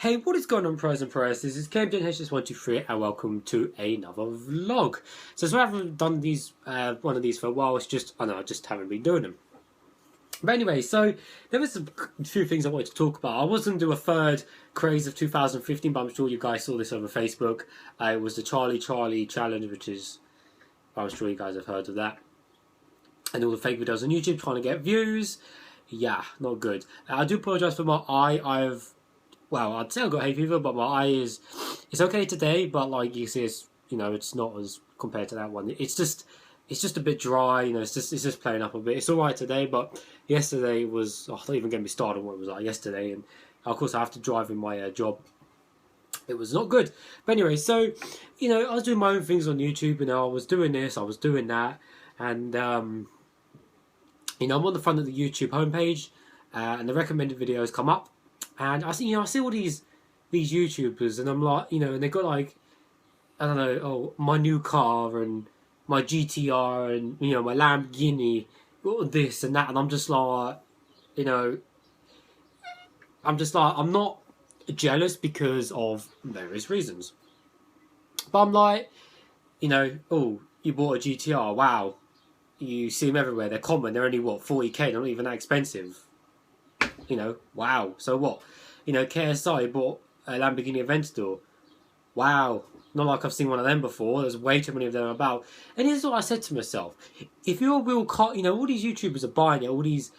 Hey, what is going on, pros and pros? This is KMJHS123 and welcome to another vlog. So I haven't done these one of these for a while. It's just I just haven't been doing them. But anyway, so there was a few things I wanted to talk about. I was going to do a third craze of 2015, but I'm sure you guys saw this over Facebook. It was the Charlie challenge, which is, I'm sure you guys have heard of that. And all the fake videos on YouTube trying to get views. Yeah, not good. I do apologise for my eye. Well, I'd say I've got hay fever, but my eye it's okay today, but like you see, it's not as compared to that one. It's just a bit dry, it's just playing up a bit. It's alright today, but yesterday was, don't even get me started on what it was like yesterday, and of course I have to drive in my job. It was not good. But anyway, so, I was doing my own things on YouTube, I was doing this, I was doing that, and, I'm on the front of the YouTube homepage, and the recommended videos come up. And I see all these YouTubers, and I'm like, and they got like, I don't know, my new car and my GTR and my Lamborghini, this and that, and I'm just like, I'm not jealous because of various reasons, but I'm like, oh, you bought a GTR, wow, you see them everywhere, they're common, they're only what, 40k, they're not even that expensive. Wow. So what? KSI bought a Lamborghini Aventador. Wow. Not like I've seen one of them before. There's way too many of them about. And here's what I said to myself. If you're a real car, all these YouTubers are buying it, all these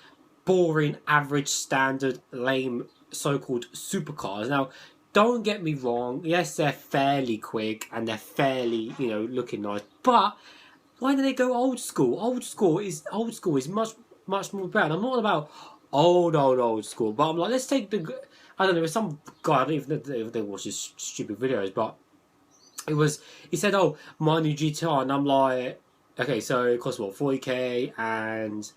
boring, average, standard, lame, so-called supercars. Now, don't get me wrong. Yes, they're fairly quick and they're fairly, looking nice. But why do they go old school? Old school is much more better. I'm not about old school, but I'm like, let's take I don't know, some guy, I don't even know if they watch his stupid videos, but he said, oh, my new GTR, and I'm like, okay, so it costs what, 40k, and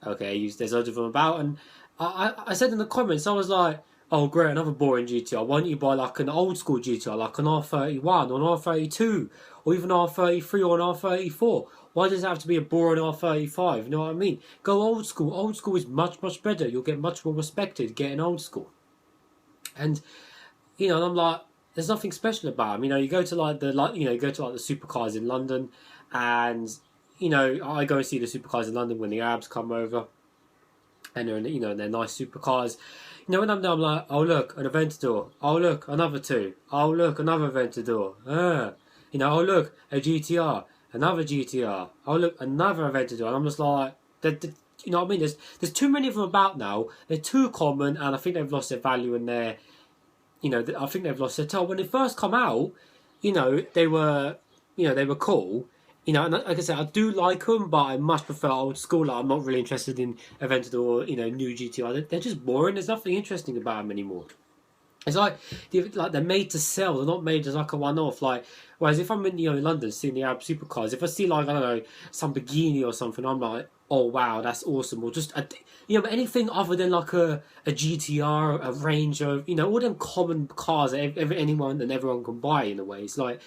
okay, there's loads of them about, and I said in the comments, I was like, oh great, another boring GTR, why don't you buy like an old school GTR, like an R31, or an R32, or even R33 or an R34, why does it have to be a boring R35, you know what I mean? Go old school. Old school is much better. You'll get much more respected getting old school. And, and I'm like, there's nothing special about them. You go to go to the Supercars in London, and, I go and see the Supercars in London when the Arabs come over, and they're in, they're nice Supercars. When I'm there, I'm like, oh look, an Aventador. Oh look, another two. Oh look, another Aventador. Oh look, a GTR. Another GTR. Oh look, another Aventador. And I'm just like, you know what I mean? There's too many of them about now. They're too common, and I think they've lost their value and their, I think they've lost their tail. When they first come out, they were cool. And like I said, I do like them, but I much prefer old school. Like, I'm not really interested in Aventador, new GTR. They're just boring. There's nothing interesting about them anymore. It's like they're made to sell. They're not made as like a one-off. Like, whereas if I'm in London seeing the Arab supercars, if I see like, I don't know, some Lamborghini or something, I'm like, oh wow, that's awesome. Or just but anything other than like a GTR, a Ranger, all them common cars that anyone and everyone can buy in a way. It's like,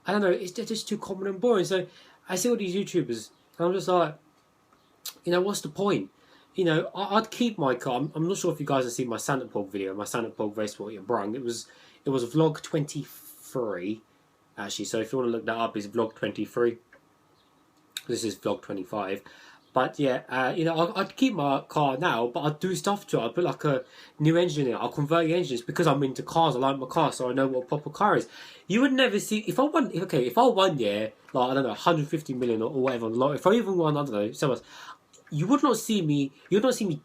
I don't know, they're just too common and boring. So I see all these YouTubers, and I'm just like, what's the point? I'd keep my car. I'm not sure if you guys have seen my Santa Pog video, my Santa Pog race for your brung. It was vlog 23, actually. So if you want to look that up, it's vlog 23. This is vlog 25. But yeah, I'd keep my car now, but I'd do stuff to it. I'd put like a new engine in it. I'll convert the engines because I'm into cars. I like my car, so I know what a proper car is. You would never see, if I won, like, I don't know, 150 million or whatever, if I even won, I don't know, so much, you would not see me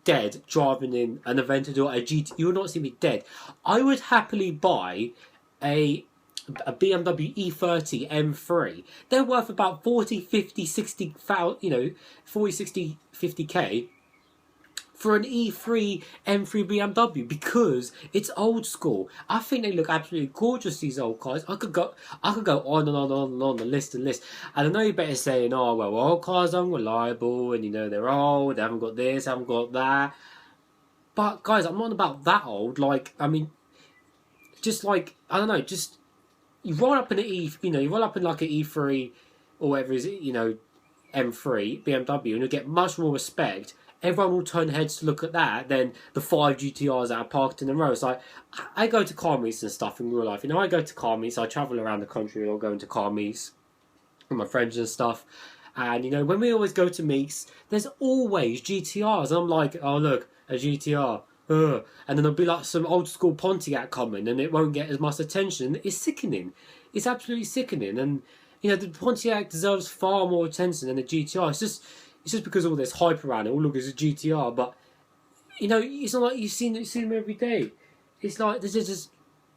dead driving in an Aventador, a GT. You would not see me dead. I would happily buy a BMW E30 M3. They're worth about 40, 50, 60, 40, 60, 50k for an E3 M3 BMW because it's old school. I think they look absolutely gorgeous, these old cars. I could go on and on the list and list. And I know you're better saying, oh well, old cars are unreliable and they're old, they haven't got this, haven't got that. But guys, I'm not about that old. Like, I mean, just like, I don't know, just you roll up in you roll up in like an E3 or whatever is M3 BMW, and you get much more respect everyone will turn heads to look at that than the 5 GTRs that are parked in a row. So I go to car meets and stuff in real life. You know, I go to car meets. I travel around the country or going to car meets with my friends and stuff. And, you know, when we always go to meets, there's always GTRs. And I'm like, oh, look, a GTR. Ugh. And then there'll be like some old school Pontiac coming and it won't get as much attention. It's sickening. It's absolutely sickening. And, you know, the Pontiac deserves far more attention than the GTR. It's just because of all this hype around it. Oh, look, it's a GTR. But, you know, it's not like you see them every day. It's like, there's just,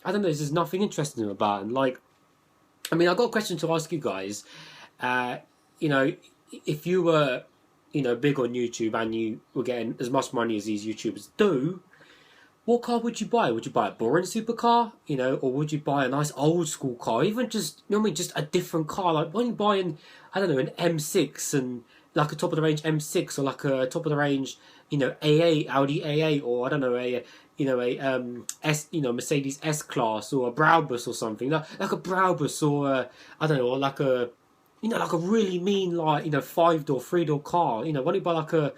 I don't know, there's just nothing interesting about it. Like, I mean, I've got a question to ask you guys. You know, if you were, you know, big on YouTube and you were getting as much money as these YouTubers do, what car would you buy? Would you buy a boring supercar, you know, or would you buy a nice old school car? Even just, you know what I mean, just a different car. Like, when you're buying, I don't know, an M6 and like a top of the range M6 or like a top of the range, you know, A8, Audi A8, or I don't know, Mercedes S Class or a Brabus or something, like a Brabus or I don't know, or like a, you know, like a really mean, like, you know, 5-door, 3-door car. You know, why don't you buy like a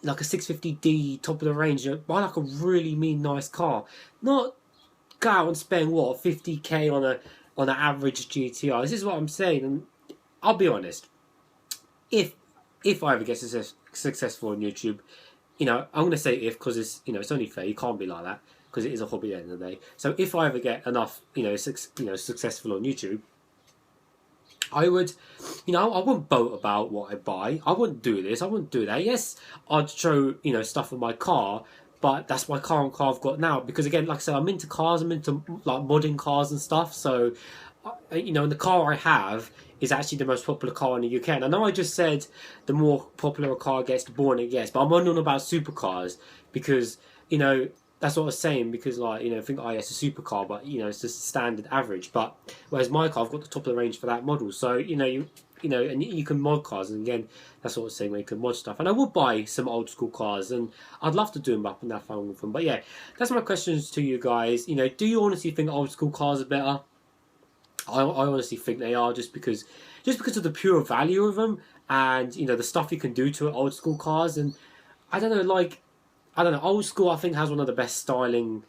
650D top of the range? You know, buy like a really mean, nice car. Not go out and spend what 50k on an average GTR. This is what I'm saying, and I'll be honest. If I ever get successful on YouTube, you know, I'm gonna say if, because it's, you know, it's only fair. You can't be like that because it is a hobby at the end of the day. So if I ever get enough, you know, successful on YouTube, I would, you know, I wouldn't boast about what I buy. I wouldn't do this. I wouldn't do that. Yes, I'd show, you know, stuff in my car, but that's my car I've got now. Because again, like I said, I'm into cars. I'm into like modding cars and stuff. So, you know, and the car I have is actually the most popular car in the UK. And I know I just said the more popular a car gets, the boring it gets. But I'm on about supercars because, you know, that's what I was saying, because, like, you know, I think, oh, yeah, it's a supercar, but, you know, it's just standard average. But whereas my car, I've got the top of the range for that model. So, you know, and you can mod cars, and again, that's what I was saying, where you can mod stuff. And I would buy some old school cars, and I'd love to do them up and that fun with them. But yeah, that's my questions to you guys. You know, do you honestly think old school cars are better? I honestly think they are, just because of the pure value of them, and, you know, the stuff you can do to old school cars. And I don't know, like, old school I think has one of the best styling,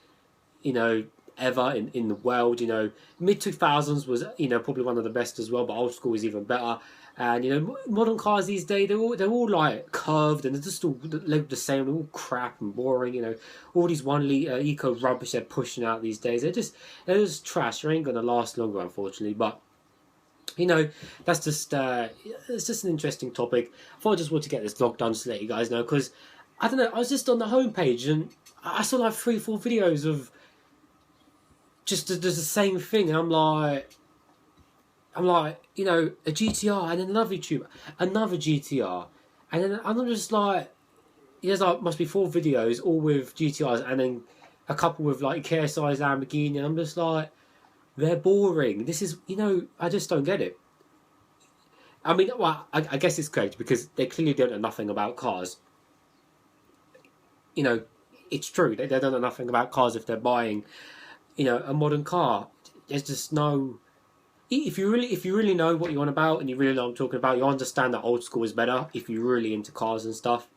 you know, ever in the world. You know, mid-2000s was, you know, probably one of the best as well, but old school is even better. And, you know, modern cars these days, they're all like curved, and they're just all the same. They're all crap and boring. You know, all these 1 litre eco rubbish they're pushing out these days, they're just trash. They ain't gonna last longer, unfortunately. But, you know, that's just it's just an interesting topic. I thought I just wanted to get this vlog done to let you guys know, because I don't know, I was just on the homepage and I saw like 3-4 videos of just the same thing, and I'm like, you know, a GTR and then another GTR, and then I'm just like, there's like must be 4 videos all with GTRs, and then a couple with like KSI's Lamborghini, and I'm just like, they're boring. This is, you know, I just don't get it. I mean, well, I guess it's correct, because they clearly don't know nothing about cars. You know, it's true. They don't know nothing about cars if they're buying, you know, a modern car. There's just no. If you really know what you're on about, and you really know what I'm talking about, you understand that old school is better if you're really into cars and stuff.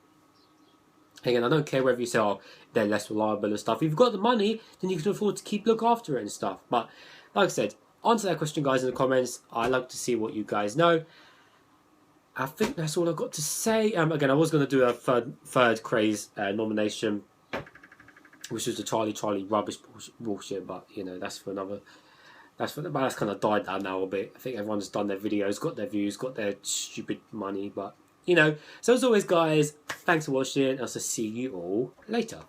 Again, I don't care whether you say, oh, they're less reliable and stuff. If you've got the money, then you can afford to look after it and stuff. But like I said, answer that question, guys, in the comments. I'd like to see what you guys know. I think that's all I've got to say. Again, I was going to do a third craze nomination, which was the Charlie rubbish bullshit, but, you know, that's kind of died down now a bit. I think everyone's done their videos, got their views, got their stupid money, but, you know. So as always, guys, thanks for watching. I'll see you all later.